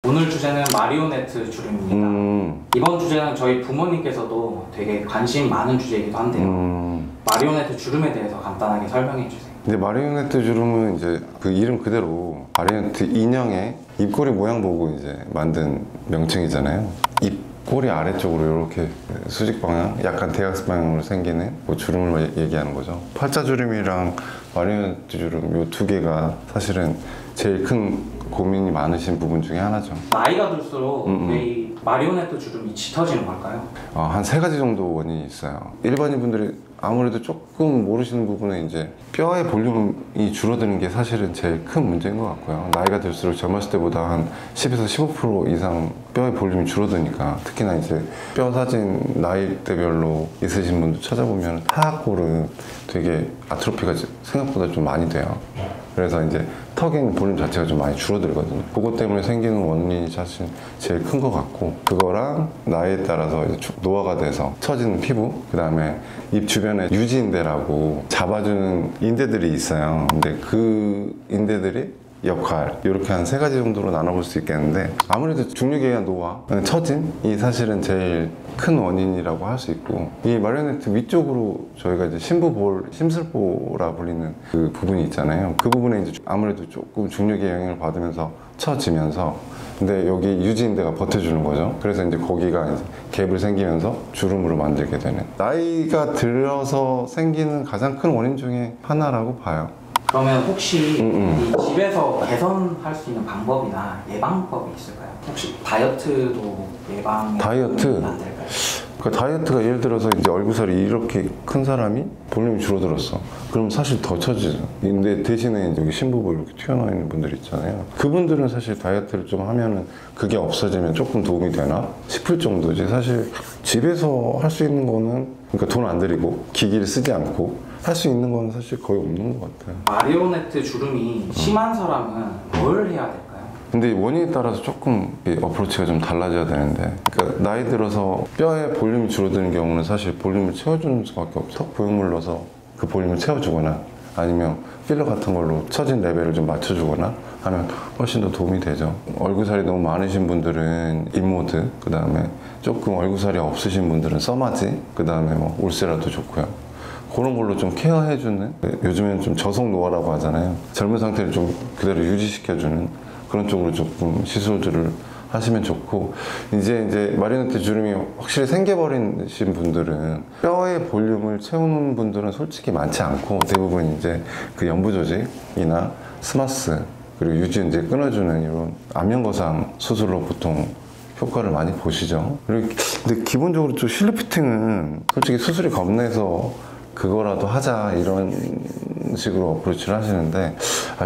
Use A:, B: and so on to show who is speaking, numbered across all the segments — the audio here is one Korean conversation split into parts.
A: 오늘 주제는 마리오네트 주름입니다. 이번 주제는 저희 부모님께서도 되게 관심 많은 주제이기도 한데요. 마리오네트 주름에 대해서 간단하게 설명해 주세요.
B: 근데 마리오네트 주름은 이제 그 이름 그대로 마리오네트 인형의 입꼬리 모양 보고 이제 만든 명칭이잖아요. 입꼬리 아래쪽으로 이렇게 수직 방향, 약간 대각선 방향으로 생기는 뭐 주름을 얘기하는 거죠. 팔자 주름이랑 마리오네트 주름 이 두 개가 사실은 제일 큰 고민이 많으신 부분 중에 하나죠.
A: 나이가 들수록 왜 이 마리오네트 주름이 짙어지는 걸까요?
B: 한 세 가지 정도 원인이 있어요. 일반인 분들이 아무래도 조금 모르시는 부분은 이제 뼈의 볼륨이 줄어드는 게 사실은 제일 큰 문제인 것 같고요. 나이가 들수록 젊었을 때보다 한 10에서 15% 이상 뼈의 볼륨이 줄어드니까, 특히나 이제 뼈 사진 나이대별로 있으신 분들 찾아보면 하악골은 되게 아트로피가 생각보다 좀 많이 돼요. 그래서 이제 턱인 볼륨 자체가 좀 많이 줄어들거든요. 그것 때문에 생기는 원인이 사실 제일 큰 것 같고, 그거랑 나이에 따라서 이제 노화가 돼서 처지는 피부, 그 다음에 입 주변에 유지인대라고 잡아주는 인대들이 있어요. 근데 그 인대들이 역할, 이렇게 한 세 가지 정도로 나눠볼 수 있겠는데, 아무래도 중력에 의한 노화, 처짐이 사실은 제일 큰 원인이라고 할 수 있고, 이 마리오네트 위쪽으로 저희가 이제 심부볼, 심슬보라 불리는 그 부분이 있잖아요. 그 부분에 이제 아무래도 조금 중력의 영향을 받으면서 처지면서, 근데 여기 유지인대가 버텨주는 거죠. 그래서 이제 거기가 이제 갭을 생기면서 주름으로 만들게 되는, 나이가 들어서 생기는 가장 큰 원인 중에 하나라고 봐요.
A: 그러면 혹시 이 집에서 개선할 수 있는 방법이나 예방법이 있을까요? 혹시 다이어트도 예방에
B: 다이어트?
A: 만들까요?
B: 그 다이어트가 예를 들어서 이제 얼굴살이 이렇게 큰 사람이 볼륨이 줄어들었어. 그럼 사실 더 처지죠. 근데 대신에 여기 심부보 이렇게 튀어나와 있는 분들 있잖아요. 그분들은 사실 다이어트를 좀 하면은 그게 없어지면 조금 도움이 되나 싶을 정도지. 사실 집에서 할 수 있는 거는, 그러니까 돈 안 들이고 기기를 쓰지 않고 할 수 있는 건 사실 거의 없는 것 같아요.
A: 마리오네트 주름이 심한 사람은 뭘 해야 될까요?
B: 근데 원인에 따라서 조금 어프로치가 좀 달라져야 되는데, 그러니까 나이 들어서 뼈의 볼륨이 줄어드는 경우는 사실 볼륨을 채워주는 수밖에 없어. 보형물 넣어서 그 볼륨을 채워주거나, 아니면 필러 같은 걸로 처진 레벨을 좀 맞춰주거나 하면 훨씬 더 도움이 되죠. 얼굴살이 너무 많으신 분들은 인모드, 그 다음에 조금 얼굴살이 없으신 분들은 써마지, 그 다음에 뭐 울세라도 좋고요. 그런 걸로 좀 케어해주는, 요즘에는 좀 저속 노화라고 하잖아요. 젊은 상태를 좀 그대로 유지시켜주는 그런 쪽으로 조금 시술들을 하시면 좋고, 이제 마리오네트 주름이 확실히 생겨버리신 분들은 뼈의 볼륨을 채우는 분들은 솔직히 많지 않고, 대부분 이제 그 연부 조직이나 스마스, 그리고 유지인대 끊어주는 이런 안면거상 수술로 보통 효과를 많이 보시죠. 그리고 근데 기본적으로 좀 실루 피팅은 솔직히 수술이 겁내서 그거라도 하자 이런 식으로 어프로치를 하시는데,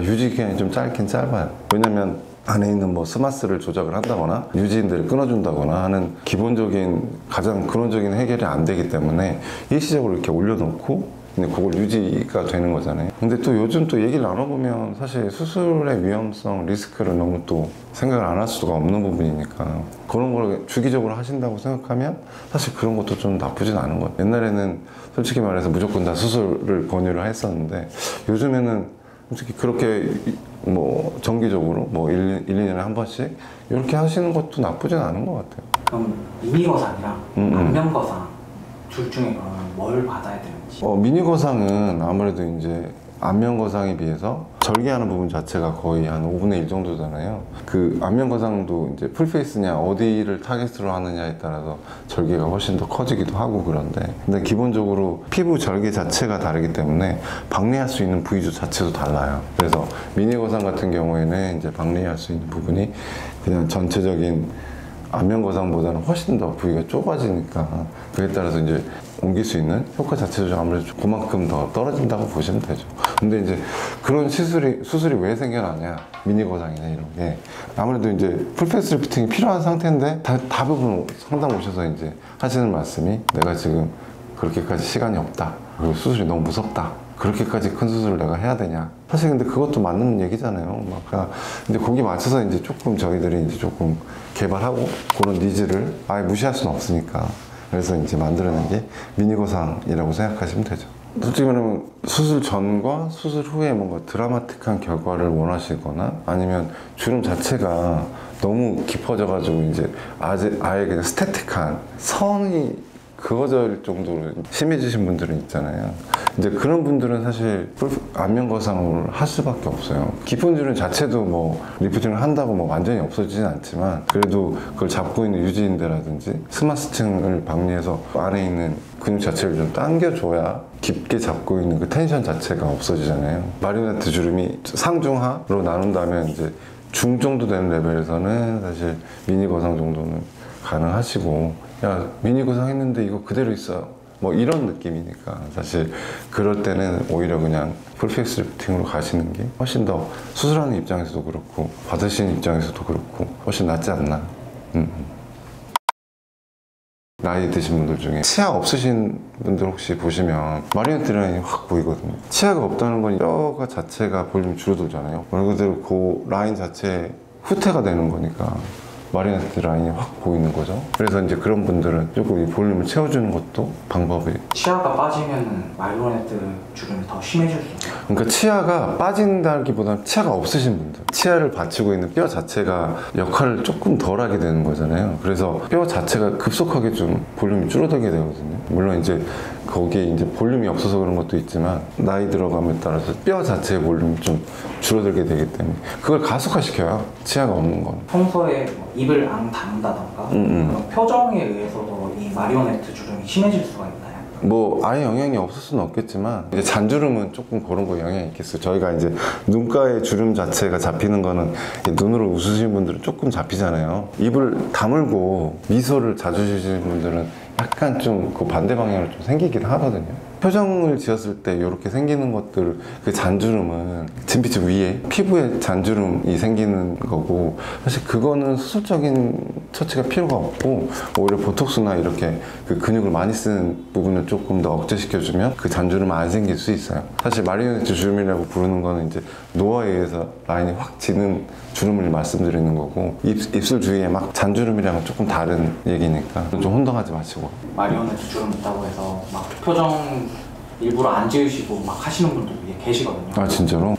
B: 유지 기간이 좀 짧긴 짧아요. 왜냐면 안에 있는 뭐 스마스를 조작을 한다거나 유지인대를 끊어준다거나 하는 기본적인 가장 근원적인 해결이 안 되기 때문에 일시적으로 이렇게 올려놓고 근데 그걸 유지가 되는 거잖아요. 근데 또 요즘 또 얘기를 나눠보면 사실 수술의 위험성, 리스크를 너무 또 생각을 안 할 수가 없는 부분이니까, 그런 걸 주기적으로 하신다고 생각하면 사실 그런 것도 좀 나쁘진 않은 것 같아요. 옛날에는 솔직히 말해서 무조건 다 수술을 권유를 했었는데, 요즘에는 솔직히 그렇게 뭐 정기적으로 뭐 1, 2년에 한 번씩 이렇게 하시는 것도 나쁘진 않은 것 같아요.
A: 그럼 미니거상이랑 안면거상 둘 중에 그러면 뭘 받아야 되는지?
B: 미니거상은 아무래도 이제 안면거상에 비해서 절개하는 부분 자체가 거의 한 5분의 1 정도잖아요. 그 안면거상도 이제 풀페이스냐 어디를 타겟으로 하느냐에 따라서 절개가 훨씬 더 커지기도 하고 그런데, 근데 기본적으로 피부 절개 자체가 다르기 때문에 박리할 수 있는 부위 자체도 달라요. 그래서 미니거상 같은 경우에는 이제 박리할 수 있는 부분이 그냥 전체적인 안면거상보다는 훨씬 더 부위가 좁아지니까, 그에 따라서 이제 옮길 수 있는 효과 자체도 아무래도 그만큼 더 떨어진다고 보시면 되죠. 근데 이제 그런 수술이 왜 생겨나냐, 미니거상이나 이런 게 아무래도 이제 풀페이스 리프팅이 필요한 상태인데, 대부분 상담 오셔서 이제 하시는 말씀이, 내가 지금 그렇게까지 시간이 없다, 그리고 수술이 너무 무섭다, 그렇게까지 큰 수술을 내가 해야 되냐. 사실 근데 그것도 맞는 얘기잖아요. 근데 거기 맞춰서 이제 조금 저희들이 이제 조금 개발하고 그런 니즈를 아예 무시할 수는 없으니까, 그래서 이제 만들어낸 게 미니거상이라고 생각하시면 되죠. 솔직히 말하면 수술 전과 수술 후에 뭔가 드라마틱한 결과를 원하시거나 아니면 주름 자체가 너무 깊어져가지고 이제 아예 그냥 스태틱한 선이 그어질 정도로 심해지신 분들은 있잖아요. 이제 그런 분들은 사실 안면 거상을 할 수밖에 없어요. 깊은 주름 자체도 뭐 리프팅을 한다고 뭐 완전히 없어지진 않지만 그래도 그걸 잡고 있는 유지인대라든지 스마스층을 박리해서 안에 있는 근육 자체를 좀 당겨줘야 깊게 잡고 있는 그 텐션 자체가 없어지잖아요. 마리오네트 주름이 상중하로 나눈다면 이제 중 정도 되는 레벨에서는 사실 미니 거상 정도는 가능하시고, 야 미니 거상 했는데 이거 그대로 있어 뭐 이런 느낌이니까 사실 그럴 때는 오히려 그냥 풀페이스 리프팅으로 가시는 게 훨씬 더 수술하는 입장에서도 그렇고 받으시는 입장에서도 그렇고 훨씬 낫지 않나. 나이 드신 분들 중에 치아 없으신 분들 혹시 보시면 마리오네트 라인이 확 보이거든요. 치아가 없다는 건 뼈가 자체가 볼륨이 줄어들잖아요. 말 그대로 그 라인 자체에 후퇴가 되는 거니까 마리오네트 라인이 확 보이는 거죠. 그래서 이제 그런 분들은 조금 이 볼륨을 채워주는 것도 방법이.
A: 치아가 빠지면 마리오네트 주름이 더 심해질 수 있어요.
B: 그러니까 치아가 빠진다기보다는 치아가 없으신 분들, 치아를 받치고 있는 뼈 자체가 역할을 조금 덜 하게 되는 거잖아요. 그래서 뼈 자체가 급속하게 좀 볼륨이 줄어들게 되거든요. 물론 이제 거기에 이제 볼륨이 없어서 그런 것도 있지만 나이 들어감에 따라서 뼈 자체의 볼륨이 좀 줄어들게 되기 때문에 그걸 가속화시켜요. 치아가 없는 건.
A: 평소에 뭐 입을 안 닫는다던가 그런 표정에 의해서도 이 마리오네트 주름이 심해질 수가 있나요?
B: 뭐 아예 영향이 없을 수는 없겠지만 이제 잔주름은 조금 그런 거 영향이 있겠어요. 저희가 이제 눈가의 주름 자체가 잡히는 거는 눈으로 웃으시는 분들은 조금 잡히잖아요. 입을 다물고 미소를 자주 지으시는 분들은 약간 좀 그 반대 방향으로 좀 생기긴 하거든요. 표정을 지었을 때 이렇게 생기는 것들, 그 잔주름은 진피층 위에 피부에 잔주름이 생기는 거고 사실 그거는 수술적인 처치가 필요가 없고 오히려 보톡스나 이렇게 그 근육을 많이 쓰는 부분을 조금 더 억제시켜주면 그 잔주름은 안 생길 수 있어요. 사실 마리오네트 주름이라고 부르는 거는 이제 노화에 의해서 라인이 확 지는 주름을 말씀드리는 거고 입술 주위에 막 잔주름이랑은 조금 다른 얘기니까 좀 혼동하지 마시고.
A: 마리오네트 주름 있다고 해서 막 표정 일부러 안 지으시고 막 하시는 분들도 계시거든요.
B: 아 진짜로?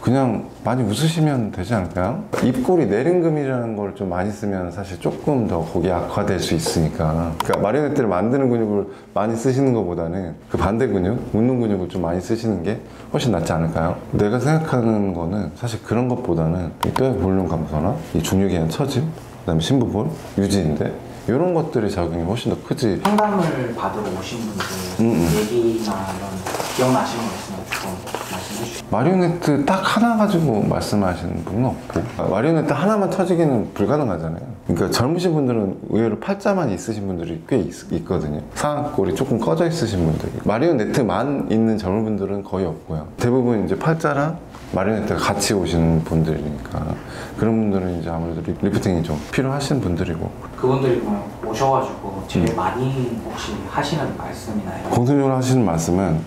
B: 그냥 많이 웃으시면 되지 않을까요? 입꼬리 내림금이라는 걸 좀 많이 쓰면 사실 조금 더 거기 악화될 수 있으니까. 그러니까 마리오네트를 만드는 근육을 많이 쓰시는 것보다는 그 반대 근육, 웃는 근육을 좀 많이 쓰시는 게 훨씬 낫지 않을까요? 내가 생각하는 거는 사실 그런 것보다는 이 뼈의 볼륨 감소나 이 중력에 의한 처짐, 그 다음에 심부볼, 유지인대 이런 것들의 작용이 훨씬 더 크지.
A: 상담을 받으러 오신 분들 얘기나 이런 기억나시는 거 있으면 좀 말씀해 주시죠.
B: 마리오네트 딱 하나 가지고 말씀하시는 분은 없고 마리오네트 하나만 터지기는 불가능하잖아요. 그러니까 젊으신 분들은 의외로 팔자만 있으신 분들이 꽤 있거든요. 상악골이 조금 꺼져 있으신 분들, 마리오네트만 있는 젊은 분들은 거의 없고요. 대부분 이제 팔자랑 마리오네트가 같이 오시는 분들이니까 그런 분들은 이제 아무래도 리프팅이 좀 필요하신 분들이고.
A: 그분들이 오셔가지고 제일 많이 혹시 하시는 말씀이나 이런
B: 공통적으로 하시는 말씀은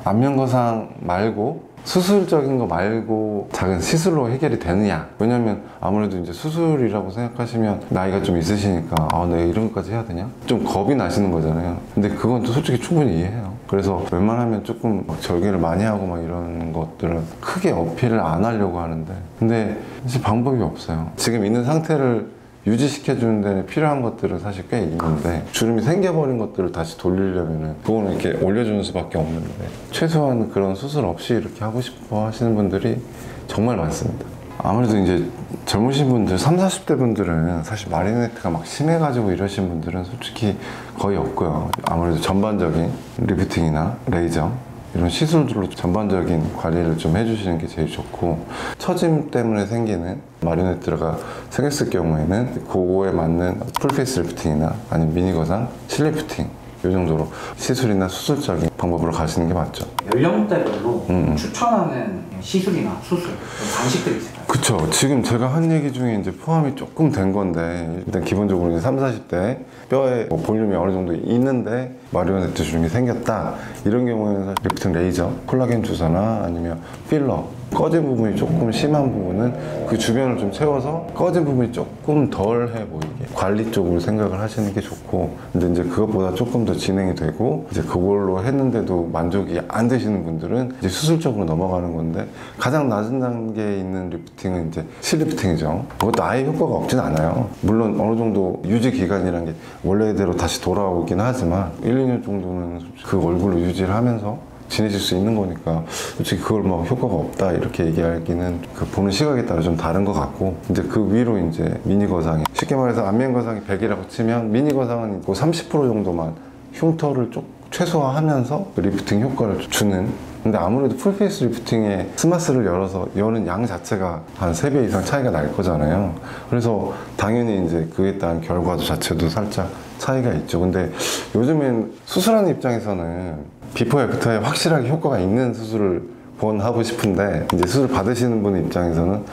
B: 안면 거상 말고 수술적인 거 말고 작은 시술로 해결이 되느냐. 왜냐면 아무래도 이제 수술이라고 생각하시면 나이가 좀 있으시니까 내가 이런 것까지 해야 되냐? 좀 겁이 나시는 거잖아요. 근데 그건 또 솔직히 충분히 이해해요. 그래서 웬만하면 조금 절개를 많이 하고 막 이런 것들은 크게 어필을 안 하려고 하는데 근데 사실 방법이 없어요. 지금 있는 상태를 유지시켜주는 데 필요한 것들은 사실 꽤 있는데 주름이 생겨버린 것들을 다시 돌리려면은 그거는 이렇게 올려주는 수밖에 없는데 최소한 그런 수술 없이 이렇게 하고 싶어 하시는 분들이 정말 많습니다. 아무래도 이제 젊으신 분들, 30, 40대 분들은 사실 마리오네트가 막 심해가지고 이러신 분들은 솔직히 거의 없고요. 아무래도 전반적인 리프팅이나 레이저 이런 시술들로 전반적인 관리를 좀 해주시는 게 제일 좋고 처짐 때문에 생기는 마리오네트가 생겼을 경우에는 그거에 맞는 풀페이스 리프팅이나 아니면 미니 거상, 실리프팅 이 정도로 시술이나 수술적인 방법으로 가시는 게 맞죠.
A: 연령대별로 추천하는 시술이나 수술, 방식들이 있을까요?
B: 그쵸. 지금 제가 한 얘기 중에 이제 포함이 조금 된 건데 일단 기본적으로 이제 30, 40대 뼈에 볼륨이 어느 정도 있는데 마리오네트 주름이 생겼다 이런 경우에는 리프팅 레이저, 콜라겐 주사나 아니면 필러 꺼진 부분이 조금 심한 부분은 그 주변을 좀 채워서 꺼진 부분이 조금 덜해 보이게 관리 쪽으로 생각을 하시는 게 좋고, 근데 이제 그것보다 조금 더 진행이 되고 이제 그걸로 했는데도 만족이 안 되시는 분들은 이제 수술적으로 넘어가는 건데, 가장 낮은 단계에 있는 리프팅은 이제 실리프팅이죠. 그것도 아예 효과가 없진 않아요. 물론 어느 정도 유지 기간이라는 게 원래대로 다시 돌아오긴 하지만 1, 2년 정도는 그 얼굴로 유지를 하면서 지내실 수 있는 거니까 솔직히 그걸 막 효과가 없다 이렇게 얘기하기는 그 보는 시각에 따라 좀 다른 것 같고, 이제 그 위로 이제 미니 거상이, 쉽게 말해서 안면 거상이 100이라고 치면 미니 거상은 30% 정도만 흉터를 좀 최소화하면서 리프팅 효과를 주는. 근데 아무래도 풀페이스 리프팅에 스마스를 열어서 여는 양 자체가 한 3배 이상 차이가 날 거잖아요. 그래서 당연히 이제 그에 따른 결과 자체도 살짝 차이가 있죠. 근데 요즘엔 수술하는 입장에서는 비포 애프터에 확실하게 효과가 있는 수술을 권하고 싶은데, 이제 수술 받으시는 분 입장에서는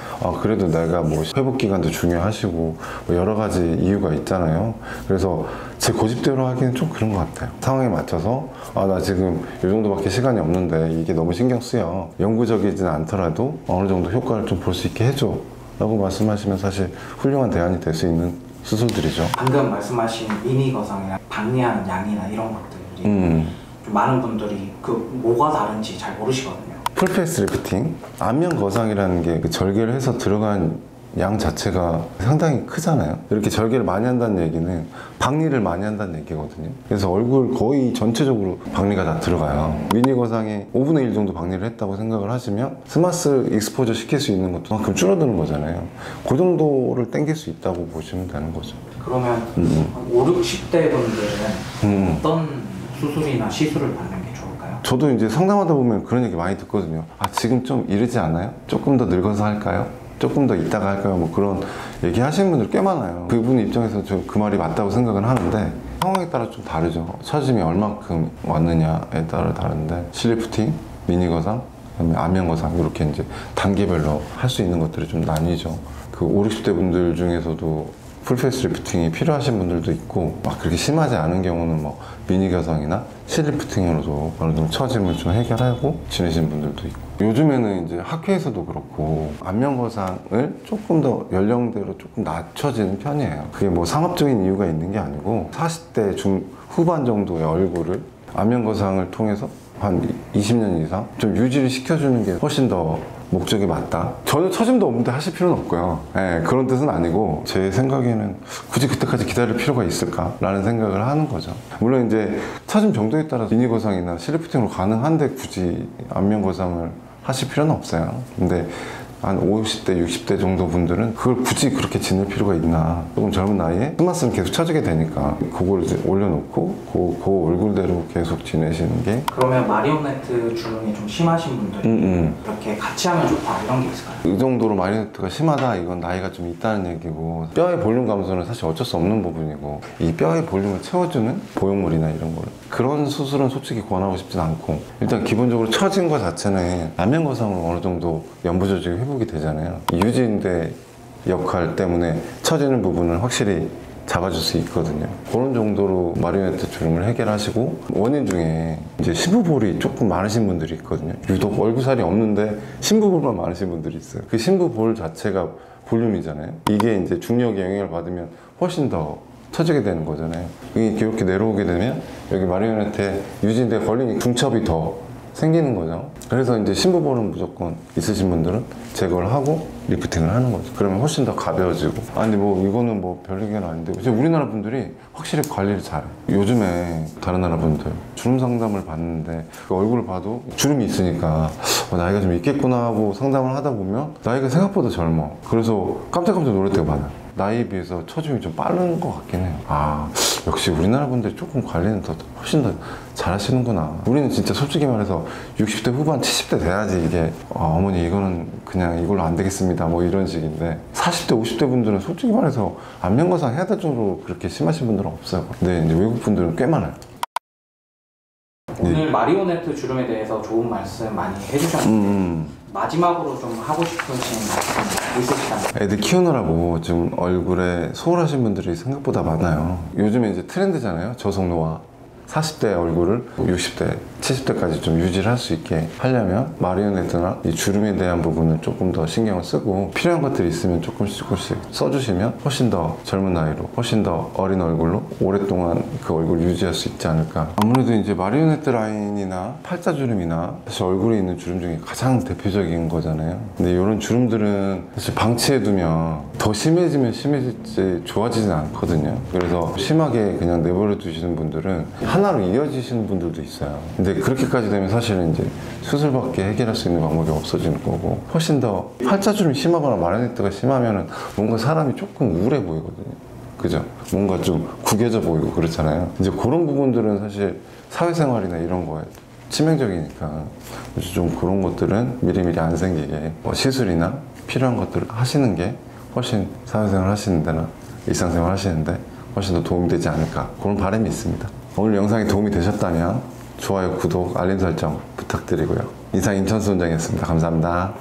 B: 그래도 내가 뭐 회복 기간도 중요하시고 뭐 여러 가지 이유가 있잖아요. 그래서 제 고집대로 하기는 좀 그런 것 같아요. 상황에 맞춰서 나 지금 이 정도밖에 시간이 없는데 이게 너무 신경 쓰여, 영구적이진 않더라도 어느 정도 효과를 좀 볼 수 있게 해줘 라고 말씀하시면 사실 훌륭한 대안이 될 수 있는 수술들이죠.
A: 방금 말씀하신 미니 거상이나 박리한 양이나 이런 것들이 좀 많은 분들이 그 뭐가 다른지 잘 모르시거든요.
B: 풀페이스 리프팅, 안면 거상이라는 게 그 절개를 해서 들어간 양 자체가 상당히 크잖아요. 이렇게 절개를 많이 한다는 얘기는 박리를 많이 한다는 얘기거든요. 그래서 얼굴 거의 전체적으로 박리가 다 들어가요. 미니 거상에 5분의 1 정도 박리를 했다고 생각을 하시면 스마스 익스포저 시킬 수 있는 것도 그만큼 줄어드는 거잖아요. 그 정도를 땡길 수 있다고 보시면 되는 거죠.
A: 그러면 5, 60대 분들은 어떤 수술이나 시술을 받는 게 좋을까요?
B: 저도 이제 상담하다 보면 그런 얘기 많이 듣거든요. 지금 좀 이르지 않아요? 조금 더 늙어서 할까요? 조금 더 있다가 할까요? 뭐 그런 얘기 하시는 분들 꽤 많아요. 그분 입장에서 저 그 말이 맞다고 생각은 하는데, 상황에 따라 좀 다르죠. 처짐이 얼마큼 왔느냐에 따라 다른데, 실리프팅, 미니 거상, 그다음에 안면 거상, 이렇게 이제 단계별로 할 수 있는 것들이 좀 나뉘죠. 그 5, 60대 분들 중에서도 풀페이스 리프팅이 필요하신 분들도 있고, 막 그렇게 심하지 않은 경우는 뭐 미니 거상이나 실리프팅으로도 어느 정도 처짐을 좀 해결하고 지내시는 분들도 있고, 요즘에는 이제 학회에서도 그렇고 안면 거상을 조금 더 연령대로 조금 낮춰지는 편이에요. 그게 뭐 상업적인 이유가 있는 게 아니고 40대 중후반 정도의 얼굴을 안면 거상을 통해서 한 20년 이상 좀 유지를 시켜주는 게 훨씬 더 목적이 맞다. 전혀 처짐도 없는데 하실 필요는 없고요. 그런 뜻은 아니고, 제 생각에는 굳이 그때까지 기다릴 필요가 있을까라는 생각을 하는 거죠. 물론 이제 처짐 정도에 따라 미니 거상이나 실리프팅으로 가능한데 굳이 안면 거상을 하실 필요는 없어요. 근데 한 50대, 60대 정도 분들은 그걸 굳이 그렇게 지낼 필요가 있나. 조금 젊은 나이에 스마스는 계속 쳐지게 되니까 그걸 이제 올려놓고 그 얼굴대로 계속 지내시는 게.
A: 그러면 마리오네트 주름이 좀 심하신 분들이 이렇게 같이 하면 좋다 이런 게 있을까요?
B: 이 정도로 마리오네트가 심하다, 이건 나이가 좀 있다는 얘기고, 뼈의 볼륨 감소는 사실 어쩔 수 없는 부분이고, 이 뼈의 볼륨을 채워주는 보형물이나 이런 걸, 그런 수술은 솔직히 권하고 싶진 않고, 일단 기본적으로 처진 것 자체는 안면 거상으로 어느 정도 연부 조직이 회복이 되잖아요. 유지인대 역할 때문에 처지는 부분은 확실히 잡아줄 수 있거든요. 그런 정도로 마리오네트 주름을 해결하시고, 원인 중에 이제 심부볼이 조금 많으신 분들이 있거든요. 유독 얼굴살이 없는데 심부볼만 많으신 분들이 있어요. 그 심부볼 자체가 볼륨이잖아요. 이게 이제 중력의 영향을 받으면 훨씬 더 처지게 되는 거잖아요. 이게 이렇게 내려오게 되면 여기 마리오네트에 유지인대에 걸린 중첩이 더 생기는 거죠. 그래서 이제 심부볼은 무조건 있으신 분들은 제거를 하고 리프팅을 하는 거죠. 그러면 훨씬 더 가벼워지고. 아니 뭐 이거는 뭐 별 얘기는 아닌데, 우리나라 분들이 확실히 관리를 잘해요. 요즘에 다른 나라 분들 주름 상담을 받는데 그 얼굴을 봐도 주름이 있으니까 나이가 좀 있겠구나 하고 상담을 하다 보면 나이가 생각보다 젊어. 그래서 깜짝깜짝 놀랄 때가 많아요. 나이에 비해서 처짐이 좀 빠른 것 같긴 해요. 역시 우리나라 분들이 조금 관리는 훨씬 더 잘하시는구나. 우리는 진짜 솔직히 말해서 60대 후반, 70대 돼야지 이게 어머니 이거는 그냥 이걸로 안 되겠습니다 뭐 이런 식인데, 40대, 50대 분들은 솔직히 말해서 안면 거상 해야 될 정도로 그렇게 심하신 분들은 없어요. 근데 이제 외국 분들은 꽤 많아요.
A: 오늘 마리오네트 주름에 대해서 좋은 말씀 많이 해주셨는데 마지막으로 좀 하고 싶으신 말씀 있으시다면?
B: 애들 키우느라고 지금 얼굴에 소홀하신 분들이 생각보다 많아요. 요즘에 이제 트렌드잖아요. 저속 노화, 40대 얼굴을 60대, 70대까지 좀 유지를 할 수 있게 하려면 마리오네트나 이 주름에 대한 부분을 조금 더 신경을 쓰고 필요한 것들이 있으면 조금씩 써주시면 훨씬 더 젊은 나이로 훨씬 더 어린 얼굴로 오랫동안 그 얼굴을 유지할 수 있지 않을까. 아무래도 이제 마리오네트 라인이나 팔자주름이나 사실 얼굴에 있는 주름 중에 가장 대표적인 거잖아요. 근데 이런 주름들은 사실 방치해두면 더 심해지면 심해질지 좋아지진 않거든요. 그래서 심하게 그냥 내버려 두시는 분들은 하나로 이어지시는 분들도 있어요. 근데 그렇게까지 되면 사실은 이제 수술밖에 해결할 수 있는 방법이 없어지는 거고, 훨씬 더 팔자주름이 심하거나 마리오네트가 심하면은 뭔가 사람이 조금 우울해 보이거든요. 그죠? 뭔가 좀 구겨져 보이고 그렇잖아요. 이제 그런 부분들은 사실 사회생활이나 이런 거에 치명적이니까 그래서 좀 그런 것들은 미리미리 안 생기게 시술이나 필요한 것들을 하시는 게 훨씬 사회생활 하시는 데나 일상생활 하시는데 훨씬 더 도움이 되지 않을까, 그런 바람이 있습니다. 오늘 영상이 도움이 되셨다면 좋아요, 구독, 알림 설정 부탁드리고요. 이상 임찬수 원장이었습니다. 감사합니다.